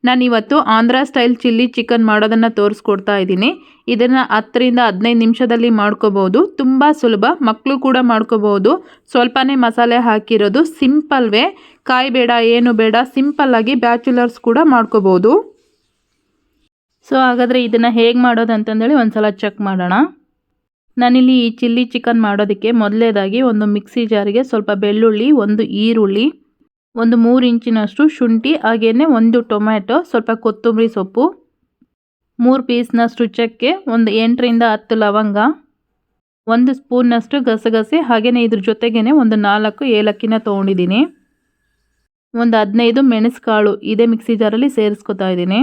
ನಾನಿವತ್ತು Andhra style chilli chicken ಮಾಡೋದನ್ನು ತೋರಿಸ್ಕೊಡ್ತಾ ಇದ್ದೀನಿ. ಇದನ್ನು 10 ರಿಂದ 15 ನಿಮಿಷದಲ್ಲಿ ಮಾಡ್ಕೋಬೋದು. ತುಂಬ ಸುಲಭ, ಮಕ್ಕಳು ಕೂಡ ಮಾಡ್ಕೋಬೋದು. ಸ್ವಲ್ಪನೇ ಮಸಾಲೆ ಹಾಕಿರೋದು, ಸಿಂಪಲ್ ವೇ, ಕಾಯಿ ಬೇಡ ಏನು ಬೇಡ, ಸಿಂಪಲ್ಲಾಗಿ ಬ್ಯಾಚುಲರ್ಸ್ ಕೂಡ ಮಾಡ್ಕೋಬೋದು. ಸೊ ಹಾಗಾದರೆ ಇದನ್ನು ಹೇಗೆ ಮಾಡೋದು ಅಂತಂದೇಳಿ ಒಂದ್ಸಲ ಚೆಕ್ ಮಾಡೋಣ. ನಾನಿಲ್ಲಿ ಈ ಚಿಲ್ಲಿ ಚಿಕನ್ ಮಾಡೋದಕ್ಕೆ ಮೊದಲನೇದಾಗಿ ಒಂದು ಮಿಕ್ಸಿ ಜಾರಿಗೆ ಸ್ವಲ್ಪ ಬೆಳ್ಳುಳ್ಳಿ, ಒಂದು ಈರುಳ್ಳಿ, ಒಂದು 3 ಇಂಚಿನಷ್ಟು ಶುಂಠಿ, ಹಾಗೆಯೇ ಒಂದು ಟೊಮ್ಯಾಟೊ, ಸ್ವಲ್ಪ ಕೊತ್ತಂಬರಿ ಸೊಪ್ಪು, 3 ಪೀಸ್ನಷ್ಟು ಚಕ್ಕೆ, ಒಂದು 8 ರಿಂದ 10 ಲವಂಗ, 1 ಸ್ಪೂನ್ನಷ್ಟು ಗಸಗಸೆ, ಹಾಗೆಯೇ ಇದ್ರ ಜೊತೆಗೇ ಒಂದು 4 ಏಲಕ್ಕಿನ ತೊಗೊಂಡಿದ್ದೀನಿ. ಒಂದು 15 ಮೆಣಸುಕಾಳು ಇದೇ ಮಿಕ್ಸಿ ಜಾರಲ್ಲಿ ಸೇರಿಸ್ಕೊತಾ ಇದ್ದೀನಿ.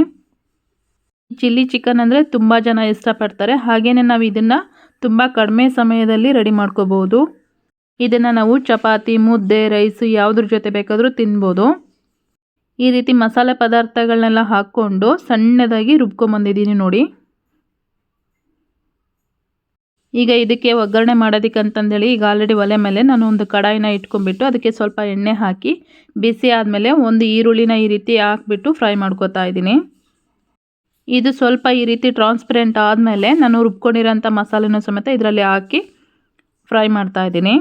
ಚಿಲ್ಲಿ ಚಿಕನ್ ಅಂದರೆ ತುಂಬ ಜನ ಇಷ್ಟಪಡ್ತಾರೆ. ಹಾಗೆಯೇ ನಾವು ಇದನ್ನು ತುಂಬ ಕಡಿಮೆ ಸಮಯದಲ್ಲಿ ರೆಡಿ ಮಾಡ್ಕೋಬೋದು. ಇದನ್ನು ನಾವು ಚಪಾತಿ, ಮುದ್ದೆ, ರೈಸು ಯಾವುದ್ರ ಜೊತೆ ಬೇಕಾದರೂ ತಿನ್ಬೋದು. ಈ ರೀತಿ ಮಸಾಲೆ ಪದಾರ್ಥಗಳನ್ನೆಲ್ಲ ಹಾಕ್ಕೊಂಡು ಸಣ್ಣದಾಗಿ ರುಬ್ಕೊಂಬಂದಿದ್ದೀನಿ ನೋಡಿ. ಈಗ ಇದಕ್ಕೆ ಒಗ್ಗರಣೆ ಮಾಡೋದಕ್ಕೆ ಅಂತಂದೇಳಿ ಈಗ ಆಲ್ರೆಡಿ ಒಲೆ ಮೇಲೆ ನಾನು ಒಂದು ಕಡಾಯಿನ ಇಟ್ಕೊಂಡ್ಬಿಟ್ಟು ಅದಕ್ಕೆ ಸ್ವಲ್ಪ ಎಣ್ಣೆ ಹಾಕಿ ಬಿಸಿ ಆದಮೇಲೆ ಒಂದು ಈರುಳ್ಳಿನ ಈ ರೀತಿ ಹಾಕ್ಬಿಟ್ಟು ಫ್ರೈ ಮಾಡ್ಕೊತಾ ಇದ್ದೀನಿ. ಇದು ಸ್ವಲ್ಪ ಈ ರೀತಿ ಟ್ರಾನ್ಸ್ಪರೆಂಟ್ ಆದಮೇಲೆ ನಾನು ರುಬ್ಕೊಂಡಿರೋಂಥ ಮಸಾಲೆನೂ ಸಮೇತ ಇದರಲ್ಲಿ ಹಾಕಿ ಫ್ರೈ ಮಾಡ್ತಾ ಇದ್ದೀನಿ.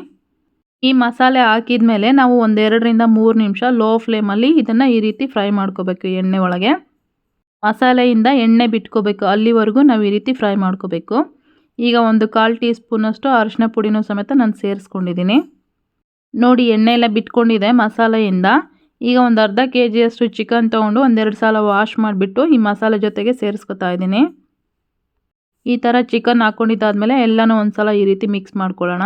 ಈ ಮಸಾಲೆ ಹಾಕಿದ ಮೇಲೆ ನಾವು 1-2 ರಿಂದ 3 ನಿಮಿಷ ಲೋ ಫ್ಲೇಮಲ್ಲಿ ಇದನ್ನು ಈ ರೀತಿ ಫ್ರೈ ಮಾಡ್ಕೋಬೇಕು. ಎಣ್ಣೆ ಒಳಗೆ ಮಸಾಲೆಯಿಂದ ಎಣ್ಣೆ ಬಿಟ್ಕೋಬೇಕು, ಅಲ್ಲಿವರೆಗೂ ನಾವು ಈ ರೀತಿ ಫ್ರೈ ಮಾಡ್ಕೋಬೇಕು. ಈಗ ಒಂದು 1/4 ಟೀ ಸ್ಪೂನಷ್ಟು ಅರಿಶಿನ ಪುಡಿನೂ ಸಮೇತ ನಾನು ಸೇರಿಸ್ಕೊಂಡಿದ್ದೀನಿ ನೋಡಿ. ಎಣ್ಣೆ ಎಲ್ಲ ಬಿಟ್ಕೊಂಡಿದೆ ಮಸಾಲೆಯಿಂದ. ಈಗ ಒಂದು ಅರ್ಧ kg ಚಿಕನ್ ತೊಗೊಂಡು 1-2 ಸಲ ವಾಶ್ ಮಾಡಿಬಿಟ್ಟು ಈ ಮಸಾಲೆ ಜೊತೆಗೆ ಸೇರಿಸ್ಕೊತಾ ಇದ್ದೀನಿ. ಈ ಥರ ಚಿಕನ್ ಹಾಕ್ಕೊಂಡಿದ್ದಾದಮೇಲೆ ಎಲ್ಲನೂ ಒಂದು ಸಲ ಈ ರೀತಿ ಮಿಕ್ಸ್ ಮಾಡ್ಕೊಳ್ಳೋಣ.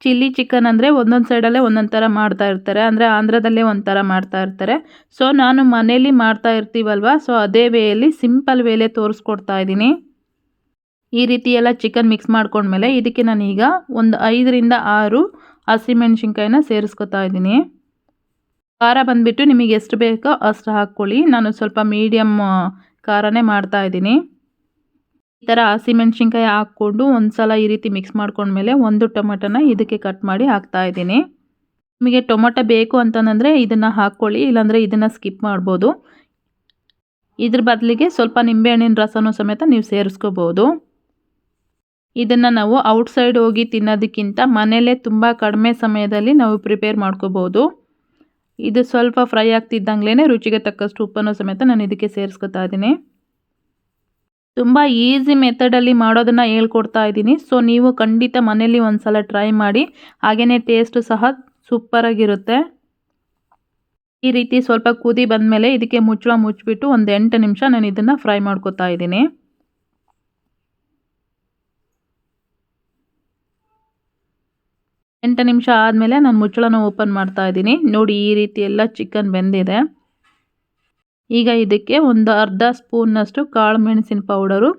ಚಿಲ್ಲಿ ಚಿಕನ್ ಅಂದರೆ ಒಂದೊಂದು ಸೈಡಲ್ಲೇ ಒಂದೊಂದು ಥರ ಮಾಡ್ತಾ ಇರ್ತಾರೆ, ಅಂದರೆ ಆಂಧ್ರದಲ್ಲೇ ಒಂಥರ ಮಾಡ್ತಾ ಇರ್ತಾರೆ. ಸೊ ನಾನು ಮನೇಲಿ ಮಾಡ್ತಾ ಇರ್ತೀವಲ್ವ, ಸೊ ಅದೇ ವೇಯಲ್ಲಿ ಸಿಂಪಲ್ ವೇಲೆ ತೋರಿಸ್ಕೊಡ್ತಾ ಇದ್ದೀನಿ. ಈ ರೀತಿ ಎಲ್ಲ ಚಿಕನ್ ಮಿಕ್ಸ್ ಮಾಡ್ಕೊಂಡ್ಮೇಲೆ ಇದಕ್ಕೆ ನಾನೀಗ ಒಂದು 5 ರಿಂದ 6 ಹಸಿಮೆಣ್ಸಿನ್ಕಾಯಿನ ಸೇರಿಸ್ಕೊತಾ ಇದ್ದೀನಿ. ಖಾರ ಬಂದುಬಿಟ್ಟು ನಿಮಗೆ ಎಷ್ಟು ಬೇಕೋ ಅಷ್ಟು ಹಾಕ್ಕೊಳ್ಳಿ. ನಾನು ಸ್ವಲ್ಪ ಮೀಡಿಯಮ್ ಖಾರನೇ ಮಾಡ್ತಾ ಇದ್ದೀನಿ. ಈ ಥರ ಹಸಿಮೆಣ್ಸಿನ್ಕಾಯಿ ಹಾಕ್ಕೊಂಡು ಒಂದು ಸಲ ಈ ರೀತಿ ಮಿಕ್ಸ್ ಮಾಡ್ಕೊಂಡ್ಮೇಲೆ ಒಂದು ಟೊಮೆಟೊನ ಇದಕ್ಕೆ ಕಟ್ ಮಾಡಿ ಹಾಕ್ತಾ ಇದ್ದೀನಿ. ನಿಮಗೆ ಟೊಮೆಟೊ ಬೇಕು ಅಂತಂದರೆ ಇದನ್ನು ಹಾಕ್ಕೊಳ್ಳಿ, ಇಲ್ಲಾಂದರೆ ಇದನ್ನು ಸ್ಕಿಪ್ ಮಾಡ್ಬೋದು. ಇದ್ರ ಬದಲಿಗೆ ಸ್ವಲ್ಪ ನಿಂಬೆಹಣ್ಣಿನ ರಸನೂ ಸಮೇತ ನೀವು ಸೇರಿಸ್ಕೋಬೋದು. ಇದನ್ನು ನಾವು ಔಟ್ಸೈಡ್ ಹೋಗಿ ತಿನ್ನೋದಕ್ಕಿಂತ ಮನೆಯಲ್ಲೇ ತುಂಬ ಕಡಿಮೆ ಸಮಯದಲ್ಲಿ ನಾವು ಪ್ರಿಪೇರ್ ಮಾಡ್ಕೋಬೋದು. ಇದು ಸ್ವಲ್ಪ ಫ್ರೈ ಆಗ್ತಿದ್ದಂಗ್ಲೇ ರುಚಿಗೆ ತಕ್ಕಷ್ಟು ಉಪ್ಪನ್ನು ಸಮೇತ ನಾನು ಇದಕ್ಕೆ ಸೇರಿಸ್ಕೊತಾ ಇದ್ದೀನಿ. ತುಂಬ ಈಸಿ ಮೆಥಡಲ್ಲಿ ಮಾಡೋದನ್ನು ಹೇಳ್ಕೊಡ್ತಾ ಇದ್ದೀನಿ. ಸೊ ನೀವು ಖಂಡಿತ ಮನೇಲಿ ಒಂದು ಸಲ ಟ್ರೈ ಮಾಡಿ, ಹಾಗೆಯೇ ಟೇಸ್ಟು ಸಹ ಸೂಪರಾಗಿರುತ್ತೆ. ಈ ರೀತಿ ಸ್ವಲ್ಪ ಕುದಿ ಬಂದಮೇಲೆ ಇದಕ್ಕೆ ಮುಚ್ಚಳ ಮುಚ್ಚಿಬಿಟ್ಟು ಒಂದು 8 ನಿಮಿಷ ನಾನು ಇದನ್ನು ಫ್ರೈ ಮಾಡ್ಕೊತಾ ಇದ್ದೀನಿ. ಎಂಟು ನಿಮಿಷ ಆದಮೇಲೆ ನಾನು ಮುಚ್ಚಳನ ಓಪನ್ ಮಾಡ್ತಾ ಇದ್ದೀನಿ ನೋಡಿ. ಈ ರೀತಿ ಎಲ್ಲ ಚಿಕನ್ ಬೆಂದಿದೆ. ಈಗ ಇದಕ್ಕೆ ಒಂದು ಅರ್ಧ ಸ್ಪೂನ್ನಷ್ಟು ಕಾಳು ಮೆಣಸಿನ ಪೌಡರು,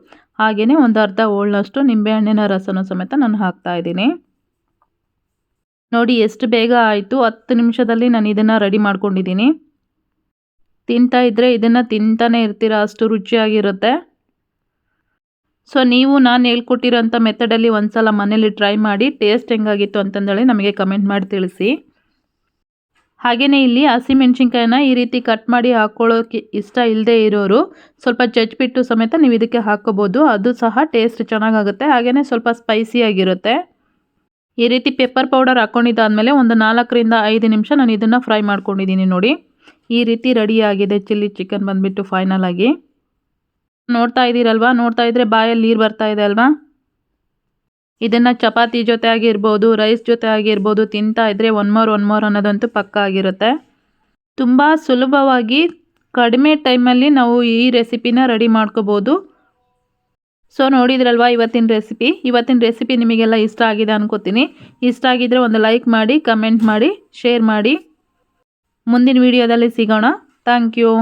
ಹಾಗೆಯೇ ಒಂದು ಅರ್ಧ ಹೋಳನಷ್ಟು ನಿಂಬೆಹಣ್ಣಿನ ರಸನೂ ಸಮೇತ ನಾನು ಹಾಕ್ತಾ ಇದ್ದೀನಿ ನೋಡಿ. ಎಷ್ಟು ಬೇಗ ಆಯಿತು, 10 ನಿಮಿಷದಲ್ಲಿ ನಾನು ಇದನ್ನು ರೆಡಿ ಮಾಡ್ಕೊಂಡಿದ್ದೀನಿ. ತಿಂತಾ ಇದ್ದರೆ ಇದನ್ನು ತಿಂತಾನೆ ಇರ್ತೀರ, ಅಷ್ಟು ರುಚಿಯಾಗಿರುತ್ತೆ. ಸೊ ನೀವು ನಾನು ಹೇಳ್ಕೊಟ್ಟಿರೋಂಥ ಮೆಥಡಲ್ಲಿ ಒಂದು ಸಲ ಮನೇಲಿ ಟ್ರೈ ಮಾಡಿ ಟೇಸ್ಟ್ ಹೆಂಗಾಗಿತ್ತು ಅಂತಂದೇಳಿ ನಮಗೆ ಕಮೆಂಟ್ ಮಾಡಿ ತಿಳಿಸಿ. ಹಾಗೆಯೇ ಇಲ್ಲಿ ಹಸಿಮೆಣ್ಸಿನ್ಕಾಯಿನ ಈ ರೀತಿ ಕಟ್ ಮಾಡಿ ಹಾಕ್ಕೊಳ್ಳೋಕೆ ಇಷ್ಟ ಇಲ್ಲದೆ ಇರೋರು ಸ್ವಲ್ಪ ಚಚ್ಬಿಟ್ಟು ಸಮೇತ ನೀವು ಇದಕ್ಕೆ ಹಾಕ್ಕೋಬೋದು, ಅದು ಸಹ ಟೇಸ್ಟ್ ಚೆನ್ನಾಗಾಗುತ್ತೆ. ಹಾಗೆಯೇ ಸ್ವಲ್ಪ ಸ್ಪೈಸಿಯಾಗಿರುತ್ತೆ. ಈ ರೀತಿ ಪೆಪ್ಪರ್ ಪೌಡರ್ ಹಾಕ್ಕೊಂಡಿದ್ದಾದಮೇಲೆ ಒಂದು 4 ರಿಂದ 5 ನಿಮಿಷ ನಾನು ಇದನ್ನು ಫ್ರೈ ಮಾಡ್ಕೊಂಡಿದ್ದೀನಿ ನೋಡಿ. ಈ ರೀತಿ ರೆಡಿಯಾಗಿದೆ ಚಿಲ್ಲಿ ಚಿಕನ್ ಬಂದುಬಿಟ್ಟು ಫೈನಲ್ ಆಗಿ. ನೋಡ್ತಾ ಇದ್ದೀರಲ್ವಾ, ನೋಡ್ತಾ ಇದ್ದರೆ ಬಾಯಲ್ಲಿ ನೀರು ಬರ್ತಾ ಇದೆ ಅಲ್ವಾ. ಇದನ್ನು ಚಪಾತಿ ಜೊತೆ ಆಗಿರ್ಬೋದು, ರೈಸ್ ಜೊತೆ ಆಗಿರ್ಬೋದು, ತಿಂತಾ ಇದ್ದರೆ ಒನ್ ಮೋರ್ ಅನ್ನೋದಂತೂ ಪಕ್ಕ ಆಗಿರುತ್ತೆ. ತುಂಬ ಸುಲಭವಾಗಿ ಕಡಿಮೆ ಟೈಮಲ್ಲಿ ನಾವು ಈ ರೆಸಿಪಿನ ರೆಡಿ ಮಾಡ್ಕೋಬೋದು. ಸೊ ನೋಡಿದ್ರಲ್ವಾ ಇವತ್ತಿನ ರೆಸಿಪಿ ನಿಮಗೆಲ್ಲ ಇಷ್ಟ ಆಗಿದೆ ಅನ್ಕೋತೀನಿ. ಇಷ್ಟ ಆಗಿದ್ದರೆ ಒಂದು ಲೈಕ್ ಮಾಡಿ, ಕಮೆಂಟ್ ಮಾಡಿ, ಶೇರ್ ಮಾಡಿ. ಮುಂದಿನ ವಿಡಿಯೋದಲ್ಲಿ ಸಿಗೋಣ. Thank you.